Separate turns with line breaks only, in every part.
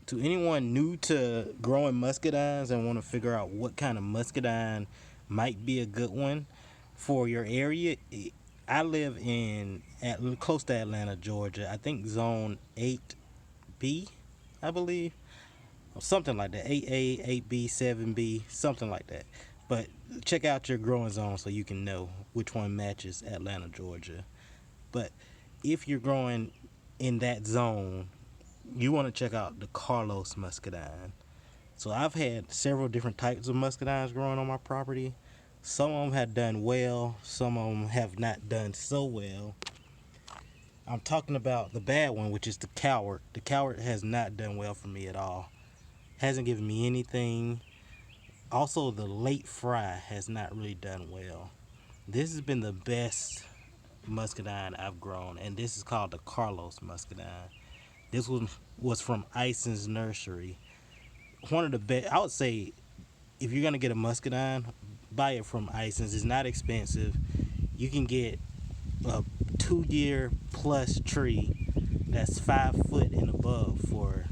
To anyone new to growing muscadines and want to figure out what kind of muscadine might be a good one for your area, I live close to Atlanta, Georgia. I think Zone 8B, I believe, or something like that. 8A, 8B, 7B, something like that. But check out your growing zone so you can know which one matches Atlanta, Georgia. But if you're growing in that zone, you want to check out the Carlos muscadine. So I've had several different types of muscadines growing on my property. Some of them have done well, some of them have not done so well. I'm talking about the bad one, which is the Coward. The Coward has not done well for me at all. Hasn't given me anything. Also, the Late Fry has not really done well. This has been the best muscadine I've grown, and this is called the Carlos muscadine. This one was from Isons Nursery. One of the best, I would say, if you're gonna get a muscadine, buy it from Isons. It's not expensive. You can get a 2-year plus tree that's 5 foot and above or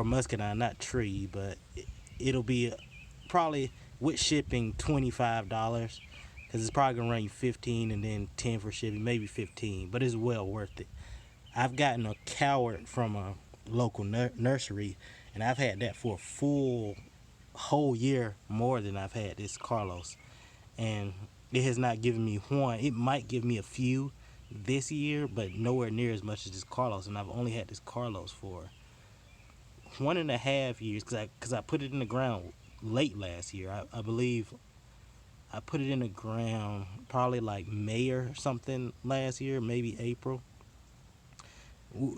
muscadine, not tree, but it'll be probably with shipping $25 because it's probably gonna run you 15 and then 10 for shipping, maybe 15, but it's well worth it. I've gotten a Coward from a local nursery, and I've had that for a full whole year more than I've had this Carlos, and it has not given me one. It might give me a few this year, but nowhere near as much as this Carlos, and I've only had this Carlos for 1.5 years because I put it in the ground late last year. I believe I put it in the ground probably like May or something last year, maybe April,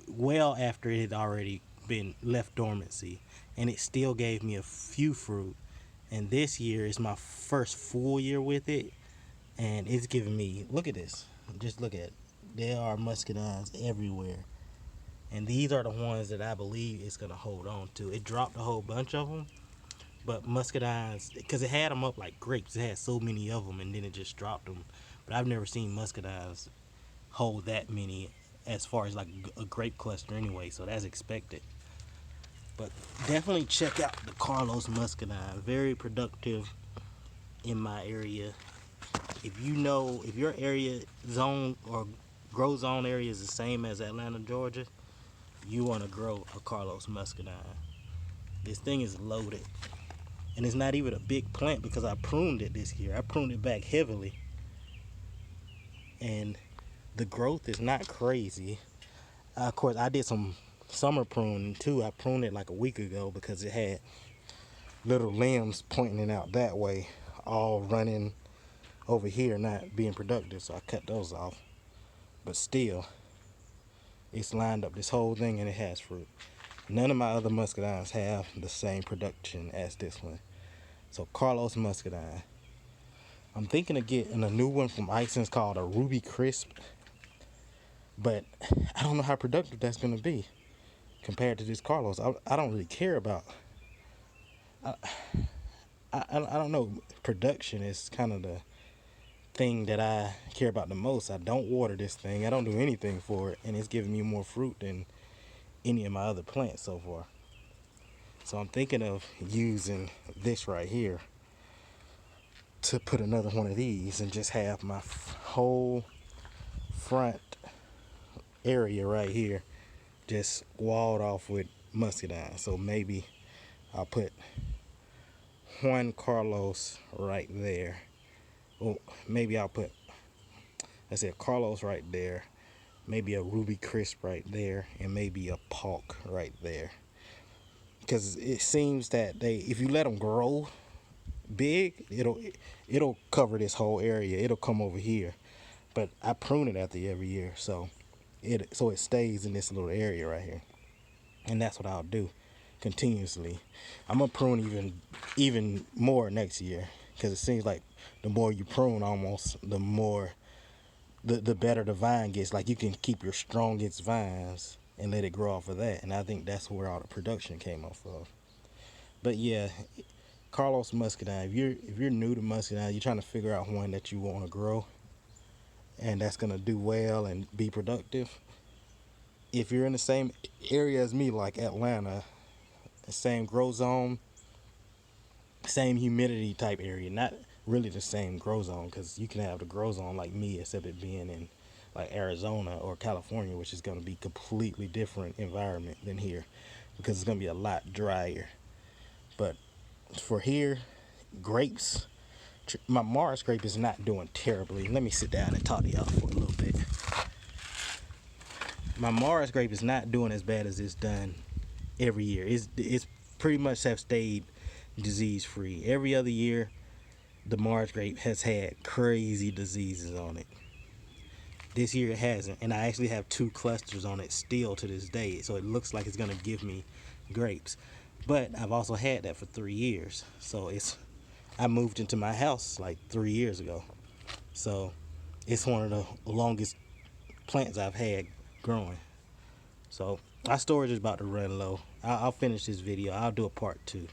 well after it had already been left dormancy, and it still gave me a few fruit. And this year is my first full year with it, and it's giving me, look at this, just look at it. There are muscadines everywhere, and these are the ones that I believe it's gonna hold on to. It dropped a whole bunch of them, but muscadines, because it had them up like grapes, it had so many of them, and then it just dropped them. But I've never seen muscadines hold that many as far as like a grape cluster anyway, so that's expected. But definitely check out the Carlos muscadine. Very productive in my area. If you know, if your area zone or grow zone area is the same as Atlanta, Georgia, you want to grow a Carlos muscadine. This thing is loaded, and it's not even a big plant because I pruned it this year. I pruned it back heavily, and the growth is not crazy. Of course, I did some summer pruning too. I pruned it like a week ago because it had little limbs pointing out that way, all running over here, not being productive, so I cut those off. But still, it's lined up this whole thing and it has fruit. None of my other muscadines have the same production as this one. So Carlos muscadine. I'm thinking of getting a new one from Isons called a Ruby Crisp, but I don't know how productive that's going to be compared to this Carlos. I don't really care about, I don't know, production is kind of the thing that I care about the most. I don't water this thing, I don't do anything for it, and it's giving me more fruit than any of my other plants so far. So I'm thinking of using this right here to put another one of these and just have my whole front area right here just walled off with muscadine. So maybe I'll put one Carlos right there. Well, maybe I'll put, let's say, a Carlos right there, maybe a Ruby Crisp right there, and maybe a Palk right there. Because it seems that if you let them grow big, it'll cover this whole area. It'll come over here, but I prune it after every year, so it stays in this little area right here, and that's what I'll do continuously. I'm gonna prune even more next year because it seems like the more you prune, almost the more the better the vine gets. Like you can keep your strongest vines and let it grow off of that, and I think that's where all the production came off of. But yeah, Carlos muscadine. If you're new to muscadine, you're trying to figure out one that you want to grow and that's gonna do well and be productive. If you're in the same area as me, like Atlanta, same grow zone, same humidity type area. Not really the same grow zone, because you can have the grow zone like me, except it being in like Arizona or California, which is going to be completely different environment than here, because it's going to be a lot drier. But for here, grapes, my Mars grape is not doing terribly. Let me sit down and talk to y'all for a little bit. My Mars grape is not doing as bad as it's done every year. It's pretty much have stayed disease free. Every other year, the Mars grape has had crazy diseases on it. This year it hasn't, and I actually have 2 clusters on it still to this day, so it looks like it's gonna give me grapes. But I've also had that for 3 years, so I moved into my house like 3 years ago, so it's one of the longest plants I've had growing. So our storage is about to run low. I'll finish this video. I'll do a part 2.